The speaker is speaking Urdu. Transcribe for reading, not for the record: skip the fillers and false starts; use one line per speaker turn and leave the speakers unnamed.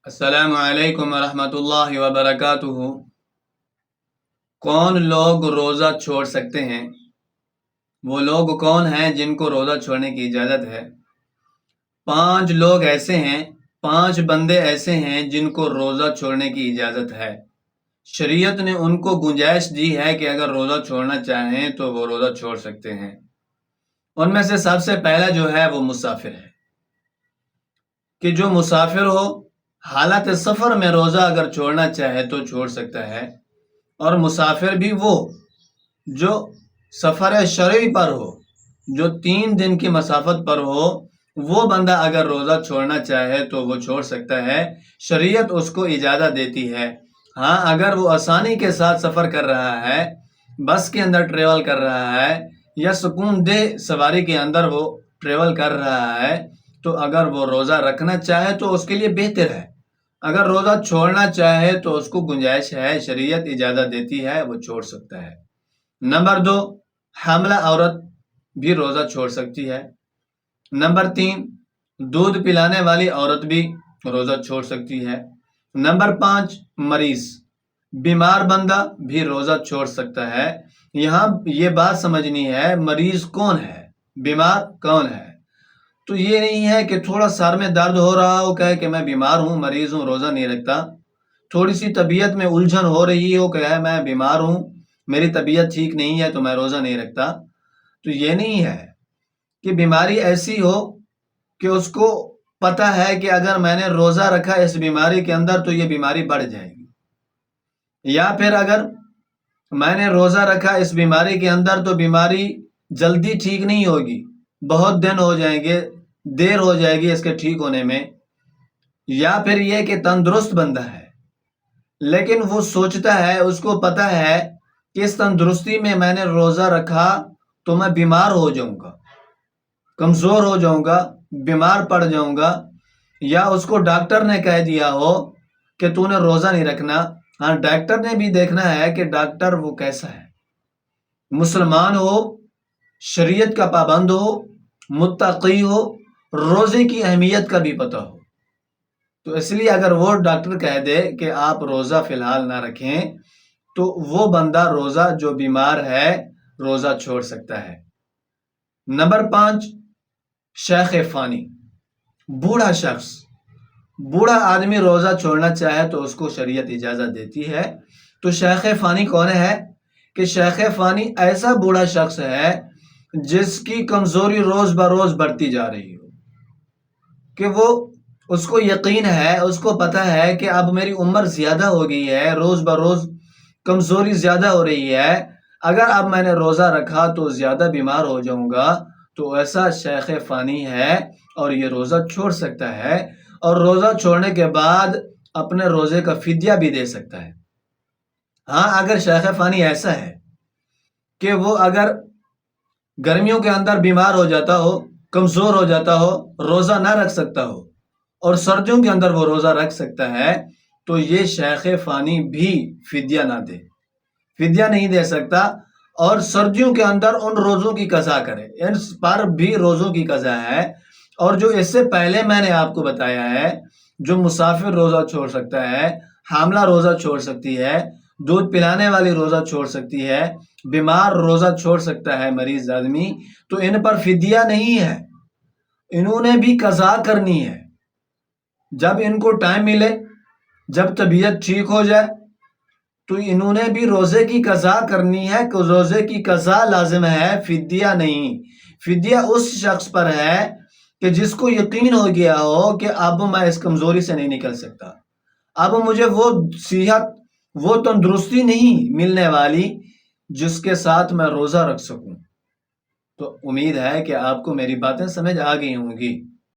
السلام علیکم ورحمۃ اللہ وبرکاتہ۔ کون لوگ روزہ چھوڑ سکتے ہیں؟ وہ لوگ کون ہیں جن کو روزہ چھوڑنے کی اجازت ہے؟ 5 لوگ ایسے ہیں، 5 بندے ایسے ہیں جن کو روزہ چھوڑنے کی اجازت ہے۔ شریعت نے ان کو گنجائش دی ہے کہ اگر روزہ چھوڑنا چاہیں تو وہ روزہ چھوڑ سکتے ہیں۔ ان میں سے سب سے پہلا جو ہے وہ مسافر ہے، کہ جو مسافر ہو حالت سفر میں روزہ اگر چھوڑنا چاہے تو چھوڑ سکتا ہے۔ اور مسافر بھی وہ جو سفر شرعی پر ہو، جو 3 دن کی مسافت پر ہو، وہ بندہ اگر روزہ چھوڑنا چاہے تو وہ چھوڑ سکتا ہے۔ شریعت اس کو اجازت دیتی ہے۔ ہاں، اگر وہ آسانی کے ساتھ سفر کر رہا ہے، بس کے اندر ٹریول کر رہا ہے یا سکون دہ سواری کے اندر وہ ٹریول کر رہا ہے، تو اگر وہ روزہ رکھنا چاہے تو اس کے لیے بہتر ہے۔ اگر روزہ چھوڑنا چاہے تو اس کو گنجائش ہے، شریعت اجازت دیتی ہے، وہ چھوڑ سکتا ہے۔ نمبر 2، حاملہ عورت بھی روزہ چھوڑ سکتی ہے۔ نمبر 3، دودھ پلانے والی عورت بھی روزہ چھوڑ سکتی ہے۔ نمبر 5، مریض، بیمار بندہ بھی روزہ چھوڑ سکتا ہے۔ یہاں یہ بات سمجھنی ہے، مریض کون ہے، بیمار کون ہے۔ تو یہ نہیں ہے کہ تھوڑا سر میں درد ہو رہا ہو کہے کہ میں بیمار ہوں، مریض ہوں، روزہ نہیں رکھتا۔ تھوڑی سی طبیعت میں الجھن ہو رہی ہو کہ میں بیمار ہوں، میری طبیعت ٹھیک نہیں ہے تو میں روزہ نہیں رکھتا۔ تو یہ نہیں ہے کہ بیماری ایسی ہو کہ اس کو پتہ ہے کہ اگر میں نے روزہ رکھا اس بیماری کے اندر تو یہ بیماری بڑھ جائے گی، یا پھر اگر میں نے روزہ رکھا اس بیماری کے اندر تو بیماری جلدی ٹھیک نہیں ہوگی، بہت دن ہو جائیں گے، دیر ہو جائے گی اس کے ٹھیک ہونے میں۔ یا پھر یہ کہ تندرست بندہ ہے لیکن وہ سوچتا ہے، اس کو پتہ ہے کہ اس تندرستی میں نے روزہ رکھا تو میں بیمار ہو جاؤں گا، کمزور ہو جاؤں گا، بیمار پڑ جاؤں گا، یا اس کو ڈاکٹر نے کہہ دیا ہو کہ تو نے روزہ نہیں رکھنا۔ ہاں، ڈاکٹر نے بھی دیکھنا ہے کہ ڈاکٹر وہ کیسا ہے، مسلمان ہو، شریعت کا پابند ہو، متقی ہو، روزے کی اہمیت کا بھی پتہ ہو۔ تو اس لیے اگر وہ ڈاکٹر کہہ دے کہ آپ روزہ فی الحال نہ رکھیں تو وہ بندہ روزہ جو بیمار ہے روزہ چھوڑ سکتا ہے۔ نمبر 5، شیخ فانی، بوڑھا شخص، بوڑھا آدمی روزہ چھوڑنا چاہے تو اس کو شریعت اجازت دیتی ہے۔ تو شیخ فانی کون ہے؟ کہ شیخ فانی ایسا بوڑھا شخص ہے جس کی کمزوری روز بروز بڑھتی جا رہی ہو، کہ وہ اس کو یقین ہے، اس کو پتہ ہے کہ اب میری عمر زیادہ ہو گئی ہے، روز بروز کمزوری زیادہ ہو رہی ہے، اگر اب میں نے روزہ رکھا تو زیادہ بیمار ہو جاؤں گا۔ تو ایسا شیخ فانی ہے اور یہ روزہ چھوڑ سکتا ہے، اور روزہ چھوڑنے کے بعد اپنے روزے کا فدیہ بھی دے سکتا ہے۔ ہاں، اگر شیخ فانی ایسا ہے کہ وہ اگر گرمیوں کے اندر بیمار ہو جاتا ہو، کمزور ہو جاتا ہو، روزہ نہ رکھ سکتا ہو، اور سردیوں کے اندر وہ روزہ رکھ سکتا ہے، تو یہ شیخ فانی بھی فدیہ نہ دے، فدیہ نہیں دے سکتا، اور سردیوں کے اندر ان روزوں کی قضا کرے، ان پر بھی روزوں کی قضا ہے۔ اور جو اس سے پہلے میں نے آپ کو بتایا ہے، جو مسافر روزہ چھوڑ سکتا ہے، حاملہ روزہ چھوڑ سکتی ہے، دودھ پلانے والی روزہ چھوڑ سکتی ہے، بیمار روزہ چھوڑ سکتا ہے، مریض آدمی، تو ان پر فدیہ نہیں ہے، انہوں نے بھی قضا کرنی ہے۔ جب ان کو ٹائم ملے، جب طبیعت ٹھیک ہو جائے، تو انہوں نے بھی روزے کی قضا کرنی ہے، کہ روزے کی قضا لازم ہے، فدیہ نہیں۔ فدیہ اس شخص پر ہے کہ جس کو یقین ہو گیا ہو کہ اب میں اس کمزوری سے نہیں نکل سکتا، اب مجھے وہ صحت، وہ تندرستی نہیں ملنے والی جس کے ساتھ میں روزہ رکھ سکوں۔ تو امید ہے کہ آپ کو میری باتیں سمجھ آ گئی ہوں گی۔